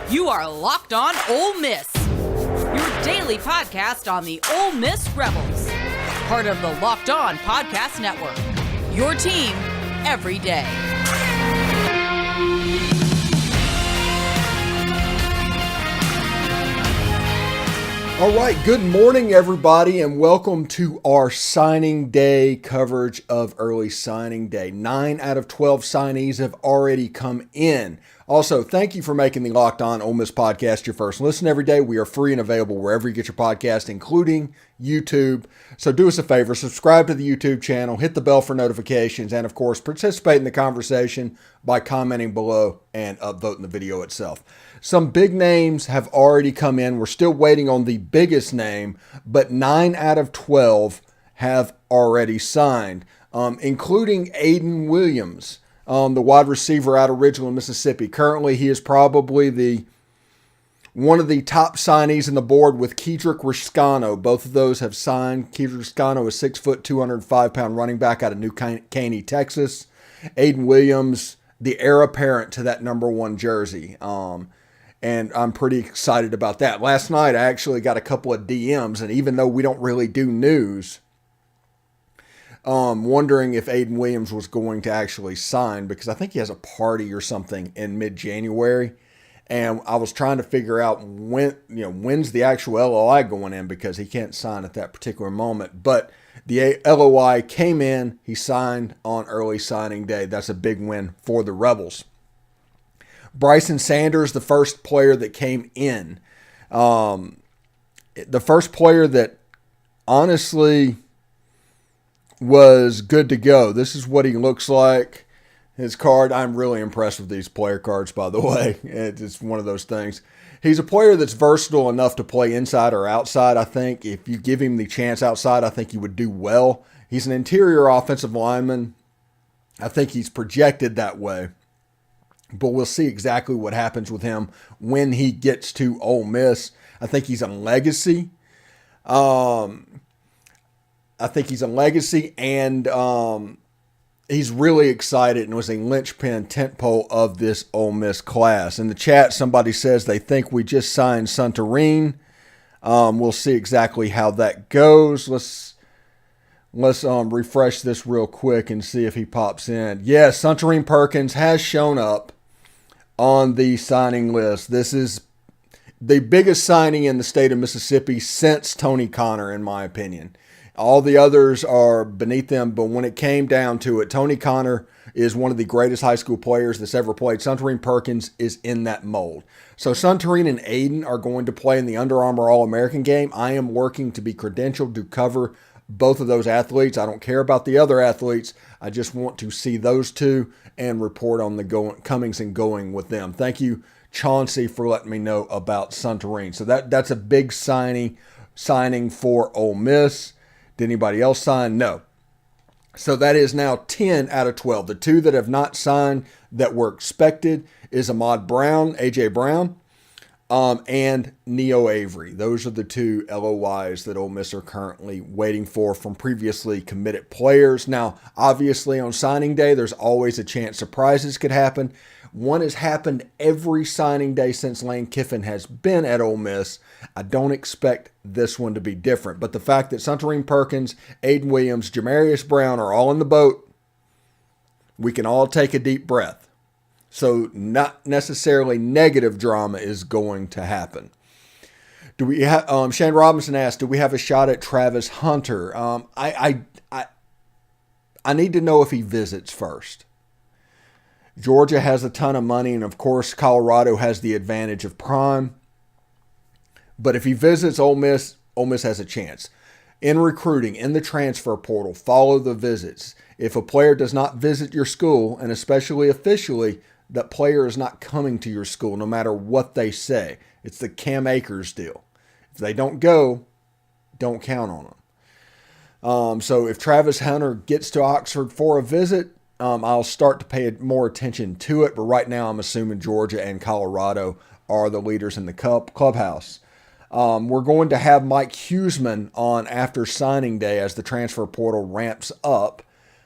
You are Locked On Ole Miss, your daily podcast on the Ole Miss Rebels, part of the Locked On Podcast Network, your team every day. All right, good morning, everybody, and welcome to our signing day coverage of early signing day. 9 out of 12 signees have already come in. Also, thank you for making the Locked On Ole Miss podcast your first listen every day. We are free and available wherever you get your podcast, including YouTube. So do us a favor, subscribe to the YouTube channel, hit the bell for notifications, and of course, participate in the conversation by commenting below and upvoting the video itself. Some big names have already come in. We're still waiting on the biggest name, but 9 out of 12 have already signed, including Aiden Williams, the wide receiver out of Ridgeland, Mississippi. Currently, he is probably one of the top signees in the board with Kedrick Riscano. Both of those have signed. Kedrick Riscano is 6 foot, 205-pound running back out of New Caney, Texas. Aiden Williams, the heir apparent to that number 1 jersey. And I'm pretty excited about that. Last night, I actually got a couple of DMs, and even though we don't really do news, wondering if Aiden Williams was going to actually sign, because I think he has a party or something in mid-January. And I was trying to figure out when's the actual LOI going in, because he can't sign at that particular moment. But the LOI came in, he signed on early signing day. That's a big win for the Rebels. Brycen Sanders, the first player that came in. The first player that honestly was good to go. This is what he looks like. His card, I'm really impressed with these player cards, by the way. It's one of those things. He's a player that's versatile enough to play inside or outside. I think if you give him the chance outside, I think he would do well. He's an interior offensive lineman. I think he's projected that way. But we'll see exactly what happens with him when he gets to Ole Miss. I think he's a legacy. And he's really excited and was a linchpin tentpole of this Ole Miss class. In the chat, somebody says they think we just signed Santarine. We'll see exactly how that goes. Let's refresh this real quick and see if he pops in. Yes, Santarine Perkins has shown up on the signing list. This is the biggest signing in the state of Mississippi since Tony Connor, in my opinion. All the others are beneath them, but when it came down to it, Tony Connor is one of the greatest high school players that's ever played. Santarine Perkins is in that mold. So Santarine and Aiden are going to play in the Under Armour All-American game. I am working to be credentialed to cover both of those athletes. I don't care about the other athletes. I just want to see those two and report on the comings and going with them. Thank you, Chauncey, for letting me know about Santarine. So that's a big signing for Ole Miss. Did anybody else sign? No. So that is now 10 out of 12. The two that have not signed that were expected is Ahmad Brown, A.J. Brown, and Neo Avery. Those are the two LOIs that Ole Miss are currently waiting for from previously committed players. Now, obviously on signing day, there's always a chance surprises could happen. One has happened every signing day since Lane Kiffin has been at Ole Miss. I don't expect this one to be different. But the fact that Santarine Perkins, Aiden Williams, Jamarius Brown are all in the boat, we can all take a deep breath. So not necessarily negative drama is going to happen. Do we have? Shane Robinson asked, "Do we have a shot at Travis Hunter?" I need to know if he visits first. Georgia has a ton of money, and of course, Colorado has the advantage of prime. But if he visits Ole Miss has a chance. In recruiting, in the transfer portal, follow the visits. If a player does not visit your school, and especially officially, that player is not coming to your school no matter what they say. It's the Cam Akers deal. If they don't go, don't count on them. So if Travis Hunter gets to Oxford for a visit, I'll start to pay more attention to it. But right now, I'm assuming Georgia and Colorado are the leaders in the clubhouse. We're going to have Mike Huseman on after signing day as the transfer portal ramps up.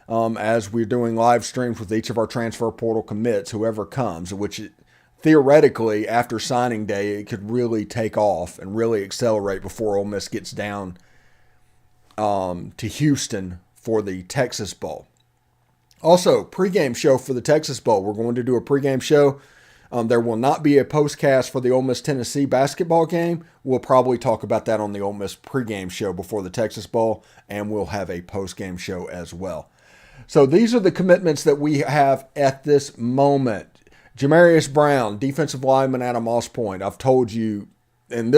As we're doing live streams with each of our transfer portal commits, whoever comes, which theoretically, after signing day, it could really take off and really accelerate before Ole Miss gets down to Houston for the Texas Bowl. Also, pregame show for the Texas Bowl. We're going to do a pregame show. There will not be a postcast for the Ole Miss Tennessee basketball game. We'll probably talk about that on the Ole Miss pregame show before the Texas Bowl, and we'll have a postgame show as well. So these are the commitments that we have at this moment. Jamarius Brown, defensive lineman out of Moss Point. I've told you in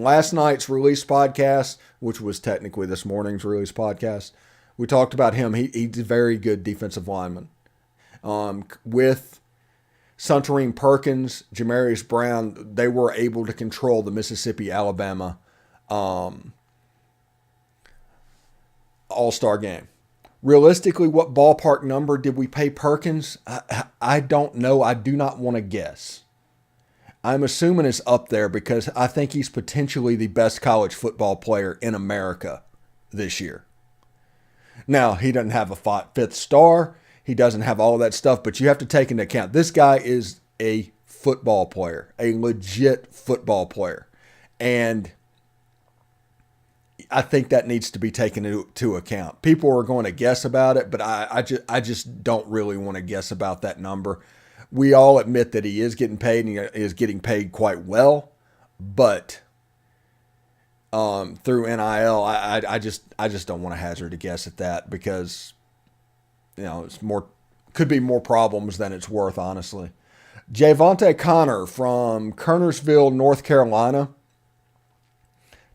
last night's release podcast, which was technically this morning's release podcast, we talked about him. He's a very good defensive lineman. With Suntarine Perkins, Jamarius Brown, they were able to control the Mississippi-Alabama All-Star game. Realistically, what ballpark number did we pay Perkins? I don't know. I do not want to guess. I'm assuming it's up there because I think he's potentially the best college football player in America this year. Now, he doesn't have a fifth star. He doesn't have all that stuff, but you have to take into account this guy is a football player, a legit football player. And I think that needs to be taken into account. People are going to guess about it, but I just don't really want to guess about that number. We all admit that he is getting paid, and he is getting paid quite well, but through NIL, I just don't want to hazard a guess at that because it's could be more problems than it's worth, honestly. Javonte Connor from Kernersville, North Carolina.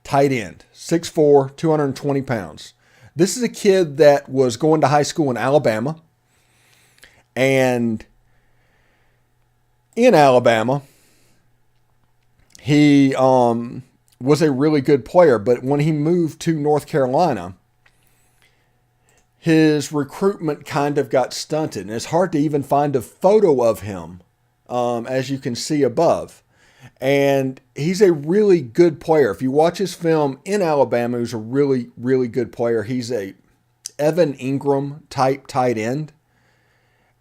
Tight end, 6'4", 220 pounds. This is a kid that was going to high school in Alabama. And in Alabama, he was a really good player. But when he moved to North Carolina, his recruitment kind of got stunted. And it's hard to even find a photo of him, as you can see above. And he's a really good player. If you watch his film in Alabama, he's a really, really good player. He's a Evan Ingram type tight end.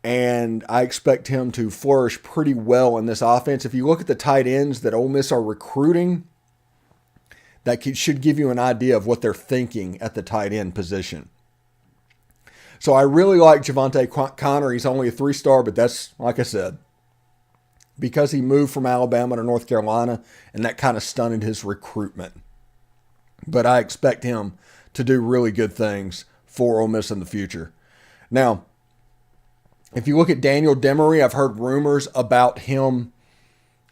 And I expect him to flourish pretty well in this offense. If you look at the tight ends that Ole Miss are recruiting, that should give you an idea of what they're thinking at the tight end position. So I really like Javonte Connor. He's only a 3-star, but that's, like I said, because he moved from Alabama to North Carolina, and that kind of stunted his recruitment. But I expect him to do really good things for Ole Miss in the future. Now, if you look at Daniel Demery, I've heard rumors about him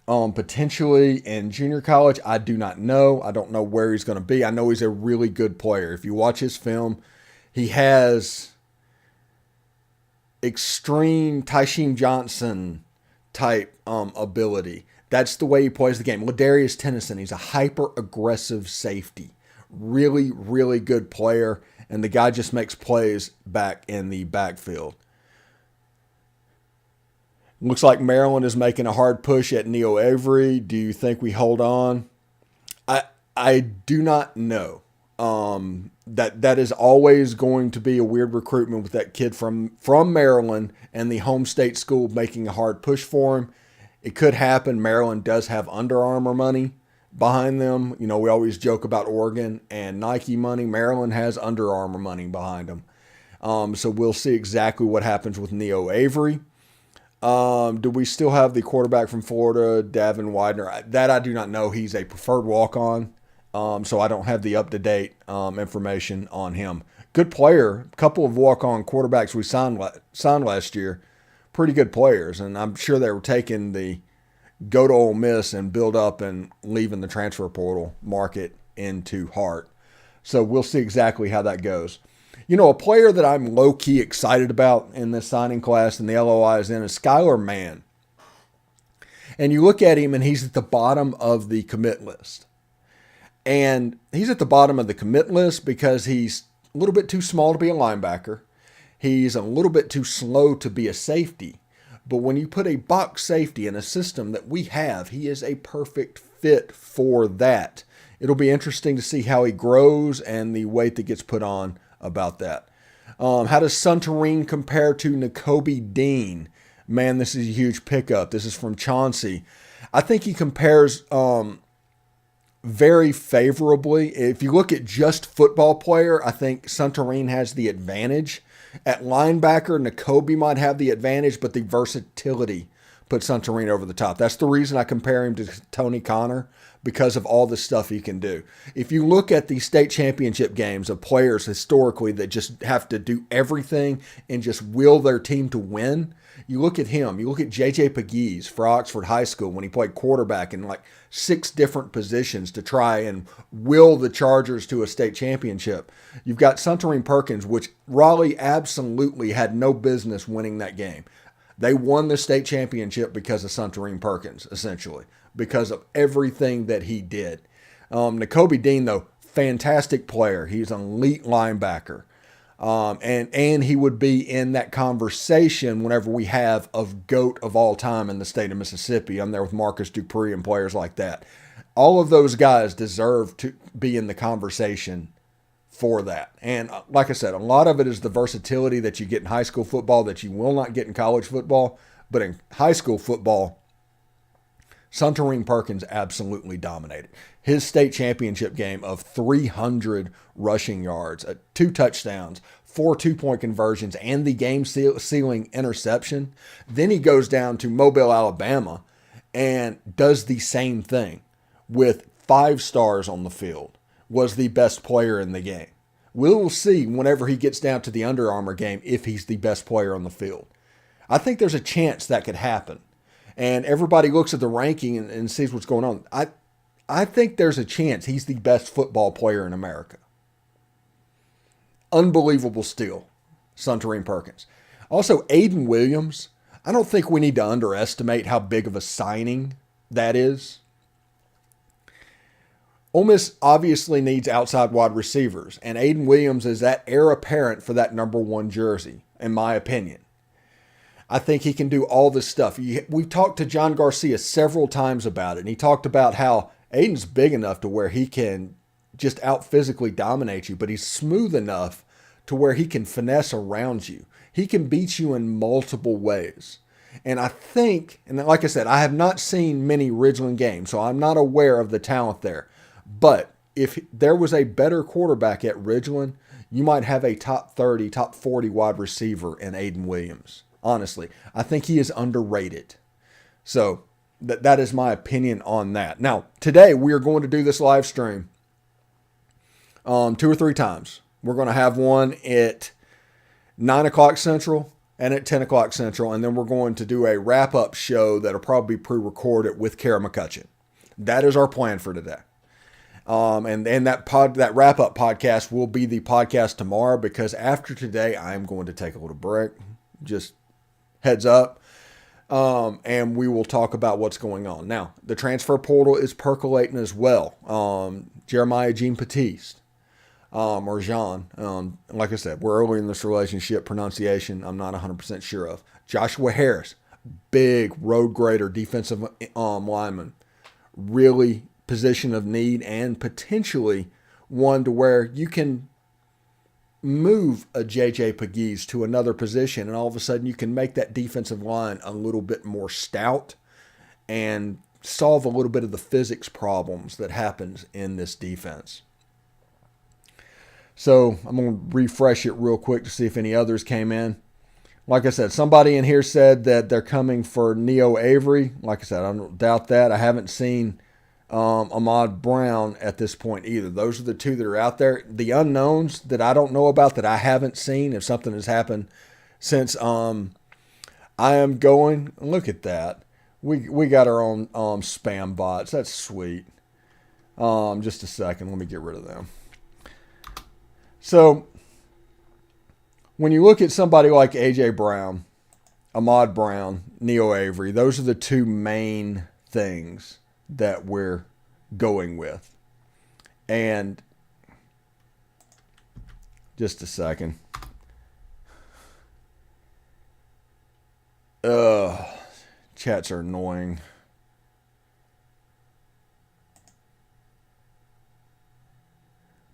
potentially in junior college. I do not know. I don't know where he's going to be. I know he's a really good player. If you watch his film, he has extreme Tysheem Johnson type ability. That's the way he plays the game. Ladarius Tennyson, he's a hyper-aggressive safety. Really, really good player, and the guy just makes plays back in the backfield. Looks like Maryland is making a hard push at Neo Avery. Do you think we hold on? I do not know. That is always going to be a weird recruitment with that kid from Maryland and the home state school making a hard push for him. It could happen. Maryland does have Under Armour money behind them. We always joke about Oregon and Nike money. Maryland has Under Armour money behind them. So we'll see exactly what happens with Neo Avery. Do we still have the quarterback from Florida, Davin Widener? That I do not know. He's a preferred walk-on. So I don't have the up-to-date information on him. Good player. A couple of walk-on quarterbacks we signed last year. Pretty good players. And I'm sure they were taking the go to Ole Miss and build up and leaving the transfer portal market into heart. So we'll see exactly how that goes. A player that I'm low-key excited about in this signing class and the LOI is in is Skylar Mann. And you look at him and he's at the bottom of the commit list. And he's at the bottom of the commit list because he's a little bit too small to be a linebacker. He's a little bit too slow to be a safety. But when you put a box safety in a system that we have, he is a perfect fit for that. It'll be interesting to see how he grows and the weight that gets put on about that. How does Suntarine compare to Nakobe Dean? man, this is a huge pickup. This is from Chauncey. I think he compares very favorably. If you look at just football player, I think Santorin has the advantage. At linebacker, Nakobe might have the advantage, but the versatility puts Santorin over the top. That's the reason I compare him to Tony Connor, because of all the stuff he can do. If you look at the state championship games of players historically that just have to do everything and just will their team to win, you look at him. You look at J.J. Pegues for Oxford High School when he played quarterback in like 6 different positions to try and will the Chargers to a state championship. You've got Santorin Perkins, which Raleigh absolutely had no business winning that game. They won the state championship because of Santorin Perkins, essentially, because of everything that he did. Nakobe Dean, though, fantastic player. He's an elite linebacker. And he would be in that conversation whenever we have of GOAT of all time in the state of Mississippi. I'm there with Marcus Dupree and players like that. All of those guys deserve to be in the conversation for that. And like I said, a lot of it is the versatility that you get in high school football that you will not get in college football. But in high school football, Santorin Perkins absolutely dominated. His state championship game of 300 rushing yards, 2 touchdowns, 4 2-point conversions, and the game-sealing interception. Then he goes down to Mobile, Alabama, and does the same thing with 5 stars on the field. Was the best player in the game. We'll see whenever he gets down to the Under Armour game if he's the best player on the field. I think there's a chance that could happen. And everybody looks at the ranking and sees what's going on. I think there's a chance he's the best football player in America. Unbelievable steal, Santorin Perkins. Also, Aiden Williams. I don't think we need to underestimate how big of a signing that is. Ole Miss obviously needs outside wide receivers, and Aiden Williams is that heir apparent for that number 1 jersey, in my opinion. I think he can do all this stuff. We've talked to John Garcia several times about it, and he talked about how Aiden's big enough to where he can just out-physically dominate you, but he's smooth enough to where he can finesse around you. He can beat you in multiple ways. And I think, and like I said, I have not seen many Ridgeland games, so I'm not aware of the talent there. But if there was a better quarterback at Ridgeland, you might have a top 30, top 40 wide receiver in Aiden Williams. Honestly, I think he is underrated. So that is my opinion on that. Now, today we are going to do this live stream 2 or 3 times. We're going to have one at 9 o'clock Central and at 10 o'clock Central. And then we're going to do a wrap-up show that'll probably be pre-recorded with Kara McCutcheon. That is our plan for today. And that wrap-up podcast will be the podcast tomorrow, because after today, I'm going to take a little break. Just heads up. And we will talk about what's going on. Now, the transfer portal is percolating as well. Jeremiah Jean-Baptiste, or Jean. Like I said, we're early in this relationship. Pronunciation, I'm not 100% sure of. Joshua Harris, big road grader, defensive lineman. Really position of need, and potentially one to where you can move a J.J. Pegues to another position, and all of a sudden you can make that defensive line a little bit more stout and solve a little bit of the physics problems that happens in this defense. So I'm going to refresh it real quick to see if any others came in. Like I said, somebody in here said that they're coming for Neo Avery. Like I said, I don't doubt that. I haven't seen Ahmad Brown at this point either. Those are the 2 that are out there. The unknowns that I don't know about, that I haven't seen, if something has happened since I am going. Look at that. We got our own spam bots. That's sweet. Just a second. Let me get rid of them. So when you look at somebody like A.J. Brown, Ahmad Brown, Neo Avery, those are the 2 main things that we're going with. And just a second. Chats are annoying.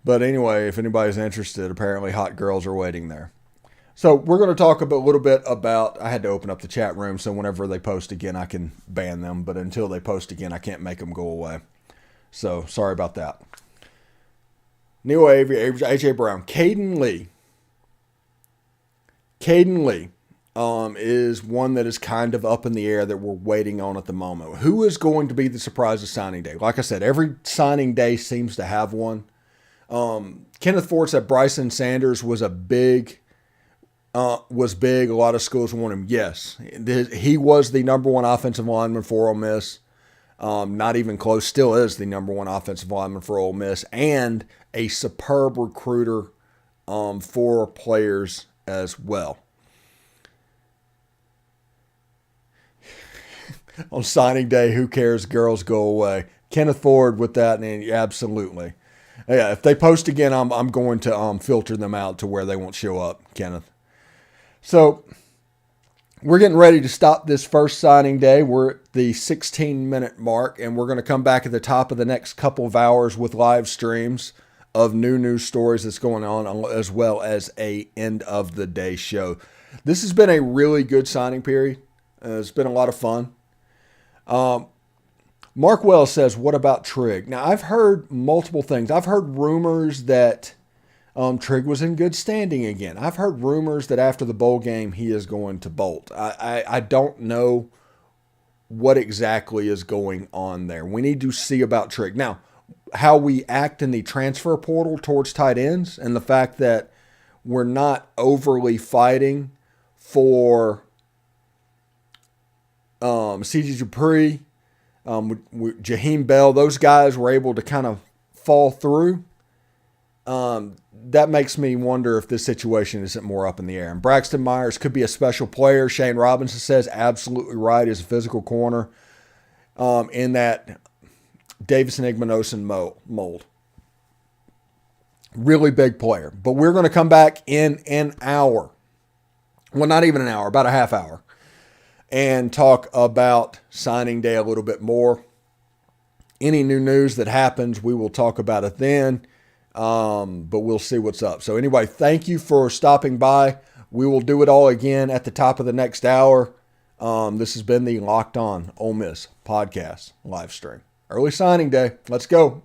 But anyway, if anybody's interested, apparently hot girls are waiting there. So we're going to talk a little bit about, I had to open up the chat room, so whenever they post again, I can ban them. But until they post again, I can't make them go away. So sorry about that. Neil Avery, A.J. Brown, Caden Lee. Caden Lee is one that is kind of up in the air that we're waiting on at the moment. Who is going to be the surprise of signing day? Like I said, every signing day seems to have one. Kenneth Ford said Brycen Sanders was big. A lot of schools want him. Yes, he was the number one offensive lineman for Ole Miss. Not even close. Still is the number one offensive lineman for Ole Miss, and a superb recruiter for players as well. On signing day, who cares? Girls go away. Kenneth Ford with that, and absolutely. Yeah, if they post again, I'm going to filter them out to where they won't show up, Kenneth. So we're getting ready to stop this first signing day. We're at the 16-minute mark, and we're going to come back at the top of the next couple of hours with live streams of new news stories that's going on, as well as a end-of-the-day show. This has been a really good signing period. It's been a lot of fun. Mark Wells says, what about Trigg? Now, I've heard multiple things. I've heard rumors that Trigg was in good standing again. I've heard rumors that after the bowl game, he is going to bolt. I don't know what exactly is going on there. We need to see about Trigg. Now, how we act in the transfer portal towards tight ends and the fact that we're not overly fighting for C.J. Dupree, Jaheim Bell, those guys were able to kind of fall through. That makes me wonder if this situation isn't more up in the air. And Braxton Myers could be a special player. Shane Robinson says absolutely right. Is a physical corner in that Davison Igbinosun mold. Really big player. But we're going to come back in an hour. Well, not even an hour, about a half hour. And talk about signing day a little bit more. Any new news that happens, we will talk about it then. But we'll see what's up. So anyway, thank you for stopping by. We will do it all again at the top of the next hour. This has been the Locked On Ole Miss podcast live stream. Early signing day. Let's go.